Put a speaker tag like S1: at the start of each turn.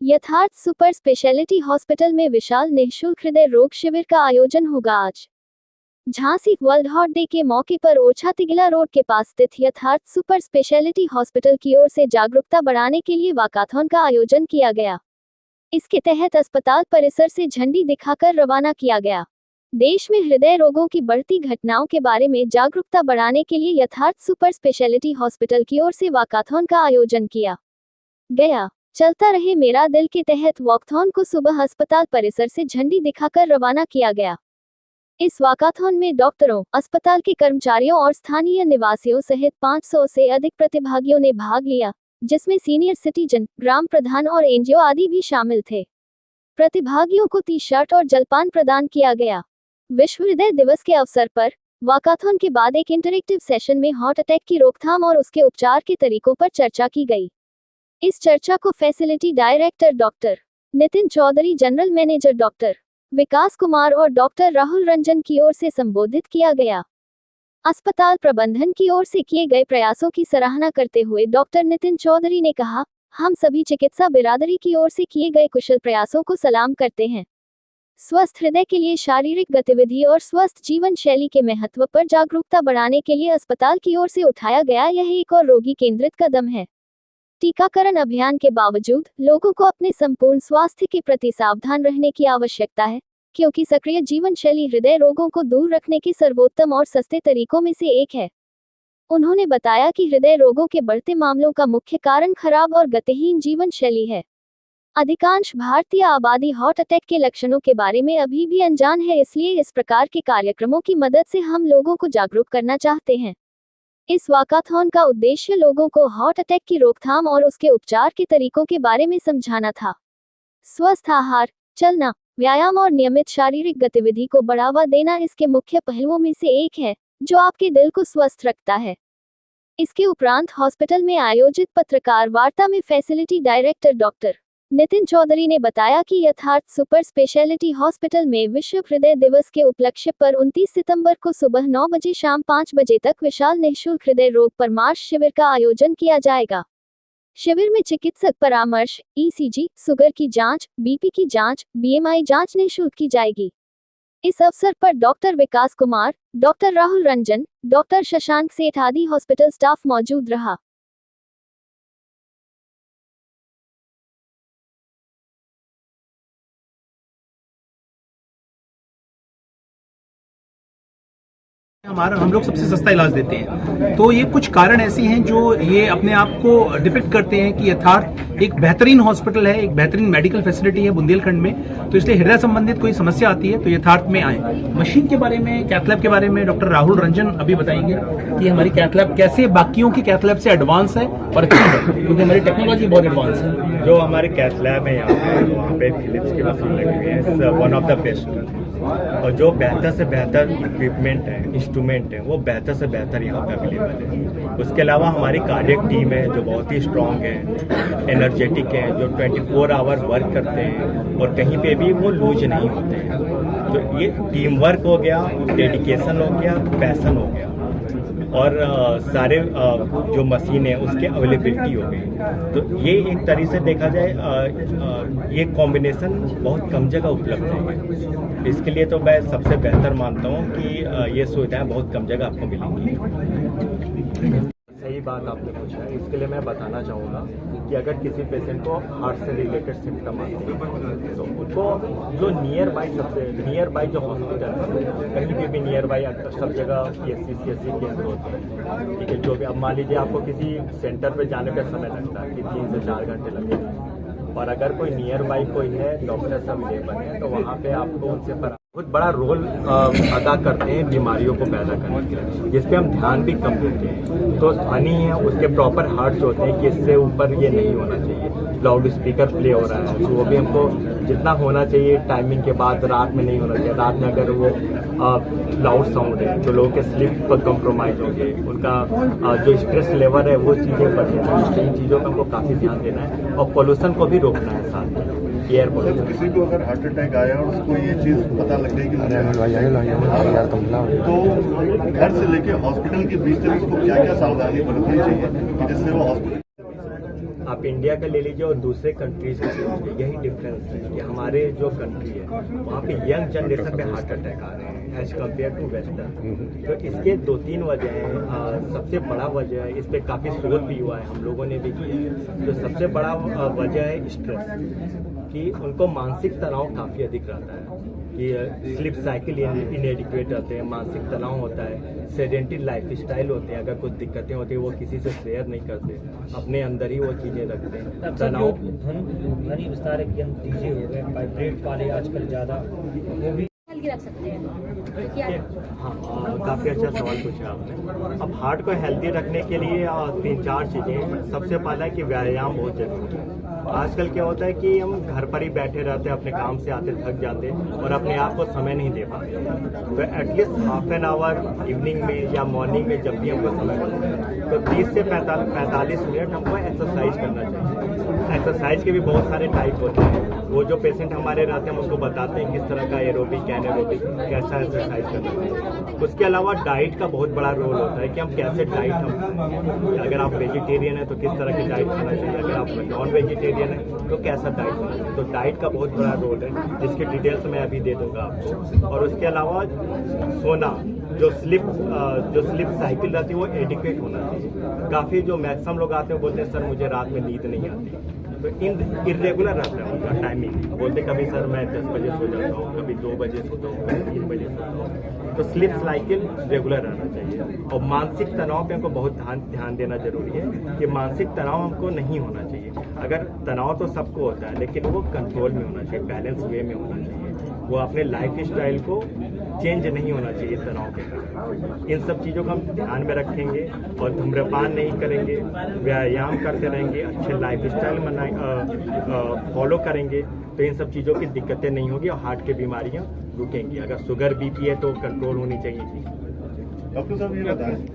S1: यथार्थ super speciality hospital में विशाल निःशुल्क हृदय रोग शिविर का आयोजन होगा आज। झांसी वर्ल्ड हार्ट डे के मौके पर ओरछा तिगला रोड के पास स्थित यथार्थ सुपर स्पेशलिटी हॉस्पिटल की ओर से जागरूकता बढ़ाने के लिए वाकाथॉन का आयोजन किया गया। इसके तहत अस्पताल परिसर से झंडी दिखाकर रवाना किया गया। देश में हृदय रोगों की बढ़ती घटनाओं के बारे में जागरूकता बढ़ाने के लिए यथार्थ सुपर स्पेशलिटी हॉस्पिटल की ओर से वाकाथॉन का आयोजन किया गया। चलता रहे मेरा दिल के तहत वॉकथॉन को सुबह अस्पताल परिसर से झंडी दिखाकर रवाना किया गया। इस वाकाथॉन में डॉक्टरों, अस्पताल के कर्मचारियों और स्थानीय निवासियों सहित 500 से अधिक प्रतिभागियों ने भाग लिया, जिसमें सीनियर सिटीजन, ग्राम प्रधान और एनजीओ आदि भी शामिल थे। प्रतिभागियों को टी-शर्ट और जलपान प्रदान किया गया। विश्व हृदय दिवस के अवसर पर वाकाथॉन के बाद एक इंटरेक्टिव सेशन में हार्ट अटैक की रोकथाम और उसके उपचार के तरीकों पर चर्चा की गई। इस चर्चा को facility director doctor Nitin Chaudhary, general manager doctor Vikas Kumar और डॉक्टर राहुल रंजन की ओर से संबोधित किया गया। अस्पताल प्रबंधन की ओर से किए गए प्रयासों की सराहना करते हुए डॉक्टर नितिन चौधरी ने कहा, हम सभी चिकित्सा बिरादरी की ओर से किए गए कुशल प्रयासों को सलाम करते हैं। स्वस्थ हृदय के लिए शारीरिक गतिविधि और स्वस्थ जीवन शैली के महत्व पर जागरूकता बढ़ाने के लिए अस्पताल की ओर से उठाया गया यह एक और रोगी केंद्रित कदम है। टीकाकरण अभियान के बावजूद लोगों को अपने संपूर्ण स्वास्थ्य के प्रति सावधान रहने की आवश्यकता है, क्योंकि सक्रिय जीवन शैली हृदय रोगों को दूर रखने के सर्वोत्तम और सस्ते तरीकों में से एक है। उन्होंने बताया कि हृदय रोगों के बढ़ते मामलों का मुख्य कारण खराब और गतिहीन जीवन शैली है। अधिकांश भारतीय आबादी हार्ट अटैक के लक्षणों के बारे में अभी भी अनजान है, इसलिए इस प्रकार के कार्यक्रमों की मदद से हम लोगों को जागरूक करना चाहते हैं। इस वाकाथॉन का उद्देश्य लोगों को हार्ट अटैक की रोकथाम और उसके उपचार के तरीकों के बारे में समझाना था। स्वस्थ आहार, चलना, व्यायाम और नियमित शारीरिक गतिविधि को बढ़ावा देना इसके मुख्य पहलुओं में से एक है, जो आपके दिल को स्वस्थ रखता है। इसके उपरांत हॉस्पिटल में आयोजित पत्रकार वार्ता में facility director doctor Nitin Chaudhary ने बताया कि यथार्थ सुपर स्पेशलिटी हॉस्पिटल में विश्व हृदय दिवस के उपलक्ष्य पर 29 सितंबर को सुबह 9 बजे शाम 5 बजे तक विशाल निःशुल्क हृदय रोग परामर्श शिविर का आयोजन किया जाएगा। शिविर में चिकित्सक परामर्श, ईसीजी, शुगर की जांच, बीपी की जांच, बीएमआई जांच निःशुल्क की जाएगी। इस अवसर पर doctor Vikas Kumar, doctor Rahul Ranjan, doctor Shashank सेठ आदि हॉस्पिटल स्टाफ मौजूद रहा।
S2: हम लोग सबसे सस्ता इलाज देते हैं, तो ये कुछ कारण ऐसे हैं जो ये अपने आप को डिपिक्ट करते हैं कि यथार्थ एक बेहतरीन हॉस्पिटल है, एक बेहतरीन मेडिकल फैसिलिटी है बुंदेलखंड में। तो इसलिए हृदय संबंधित कोई समस्या आती है तो यथार्थ में आए। मशीन के बारे में, कैथ लैब के बारे में डॉक्टर राहुल रंजन अभी बताएंगे कि हमारी कैथ लैब कैसे बाकियों की कैथ लैब से एडवांस है और अच्छी है, क्योंकि हमारी टेक्नोलॉजी बहुत एडवांस है।
S3: जो हमारे कैथ लैब है वहाँ पे फिलिप्स की मशीन लगी हुई है, वन ऑफ द बेस्ट। और जो बेहतर से बेहतर इक्विपमेंट है, इंस्ट्रूमेंट है, वो बेहतर से बेहतर यहाँ पे अवेलेबल है। उसके अलावा हमारी कार्डियक टीम है जो बहुत ही स्ट्रांग है, एनर्जेटिक है, जो 24 आवर वर्क करते हैं और कहीं पे भी वो लूज नहीं होते हैं। तो ये टीम वर्क हो गया, डेडिकेशन हो गया, पैशन हो गया और सारे जो मशीन है उसके अवेलेबिलिटी हो गई। तो ये एक तरीके से देखा जाए ये कॉम्बिनेशन बहुत कम जगह उपलब्ध है। इसके लिए तो मैं सबसे बेहतर मानता हूँ कि ये सुविधाएं बहुत कम जगह आपको मिलेंगी।
S4: सही बात आपने पूछा है। इसके लिए मैं बताना चाहूँगा कि अगर किसी पेशेंट को हार्ट से रिलेटेड सिम्टम आते हैं तो उनको जो नियर बाई जो हॉस्पिटल है, कहीं पे भी नियर बाई सब जगह PSC CSC केंद्र होते हैं, ठीक है। जो भी अब मान लीजिए आपको किसी सेंटर पे जाने पे समय लगता है कि 3 से 4 घंटे लगेंगे, और अगर कोई नियर बाई कोई है, डॉक्टर्स अवेलेबल है, तो वहाँ पे आपको उनसे बहुत बड़ा रोल अदा करते हैं बीमारियों को पैदा करने के, जिस पे हम ध्यान भी कम देते हैं। तो ध्वनि है उसके प्रॉपर हार्ट्स होते हैं कि इससे ऊपर ये नहीं होना चाहिए। लाउड स्पीकर प्ले हो रहा है तो वो भी हमको जितना होना चाहिए टाइमिंग के बाद, रात में नहीं होना चाहिए। रात में अगर वो लाउड साउंड है तो लोगों के स्लीप पर कॉम्प्रोमाइज होंगे, उनका जो स्ट्रेस लेवल है वो चीज़ें बढ़ेंगी। इन चीज़ों का हमको काफ़ी ध्यान देना है और पोल्यूशन को भी रोकना है साथ में। एयर पोल्यूशन,
S5: किसी को अगर हार्ट अटैक आया और उसको ये चीज़ पता लग गई कि तो घर से लेके हॉस्पिटल के बीच तक उसको क्या क्या सावधानी बरतनी चाहिए कि जिससे वो हॉस्पिटल।
S4: आप इंडिया का ले लीजिए और दूसरे कंट्रीज का ले लीजिए, यही डिफरेंस है कि हमारे जो कंट्री है वहाँ पे यंग जनरेशन पे हार्ट अटैक आ रहे हैं एज कम्पेयर टू वेस्टर्न। तो इसके 2-3 वजह हैं। सबसे बड़ा वजह है, इस पर काफ़ी शोध भी हुआ है, हम लोगों ने भी किया है। तो सबसे बड़ा वजह है स्ट्रेस, कि उनको मानसिक तनाव काफ़ी अधिक रहता है, कि स्लीप साइकिल इनएडिक्वेट रहते हैं, मानसिक तनाव होता है, सेडेंटरी लाइफ स्टाइल होते हैं, अगर कुछ दिक्कतें होती है वो किसी से शेयर नहीं करते, अपने अंदर ही वो चीज़ें रखते हैं। तनाव
S6: ध्वनि विस्तारक यंत्र डीजे हो गए, वाइब्रेट वाले आजकल ज़्यादा, वो भी
S7: हल्की रख सकते हैं।
S4: हाँ, काफ़ी अच्छा सवाल पूछा आपने। अब हार्ट को हेल्दी रखने के लिए 3-4 चीज़ें। सबसे पहला है कि व्यायाम बहुत जरूरी है। आजकल क्या होता है कि हम घर पर ही बैठे रहते हैं, अपने काम से आते थक जाते हैं और अपने आप को समय नहीं दे पाते। तो at least half an hour evening में या मॉर्निंग में जब भी हमको समय मिलता है तो 30 से 45 मिनट हमको एक्सरसाइज करना चाहिए। एक्सरसाइज के भी बहुत सारे टाइप होते हैं। वो जो पेशेंट हमारे रहते हैं हम उनको बताते हैं किस तरह का एरोबिक, एनारोबिक, कैसा एक्सरसाइज करना चाहिए। उसके अलावा डाइट का बहुत बड़ा रोल होता है कि हम कैसे डाइट हम, अगर आप वेजिटेरियन है तो किस तरह की डाइट खाना चाहिए, अगर आप नॉन वेजिटेरियन है तो कैसा डाइट खाना चाहिए। तो डाइट का बहुत बड़ा रोल है, जिसकी डिटेल्स मैं अभी दे दूंगा आपको। और उसके अलावा सोना, जो स्लिप साइकिल रहती है वो एडिक्वेट होना चाहिए। काफ़ी जो मैक्सिमम लोग आते हैं बोलते हैं सर मुझे रात में नींद नहीं आती, तो इरेगुलर रहता है उनका टाइमिंग। बोलते कभी सर मैं 10 बजे सो जाता हूँ, कभी 2 बजे सोता हूँ, कभी 3 बजे सोता हूँ। तो स्लिप साइकिल रेगुलर रहना चाहिए। और मानसिक तनाव पे हमको बहुत ध्यान देना जरूरी है कि मानसिक तनाव हमको नहीं होना चाहिए। अगर तनाव तो सबको होता है लेकिन वो कंट्रोल में होना चाहिए, बैलेंस वे में होना चाहिए। वो अपने लाइफ स्टाइल को चेंज नहीं होना चाहिए तनाव के कारण। इन सब चीज़ों को हम ध्यान में रखेंगे और धूम्रपान नहीं करेंगे, व्यायाम करते रहेंगे, अच्छे लाइफ स्टाइल फॉलो करेंगे तो इन सब चीज़ों की दिक्कतें नहीं होगी और हार्ट की बीमारियां रुकेंगी। अगर शुगर बीपी है तो कंट्रोल होनी चाहिए।
S5: डॉक्टर साहब ये बताएं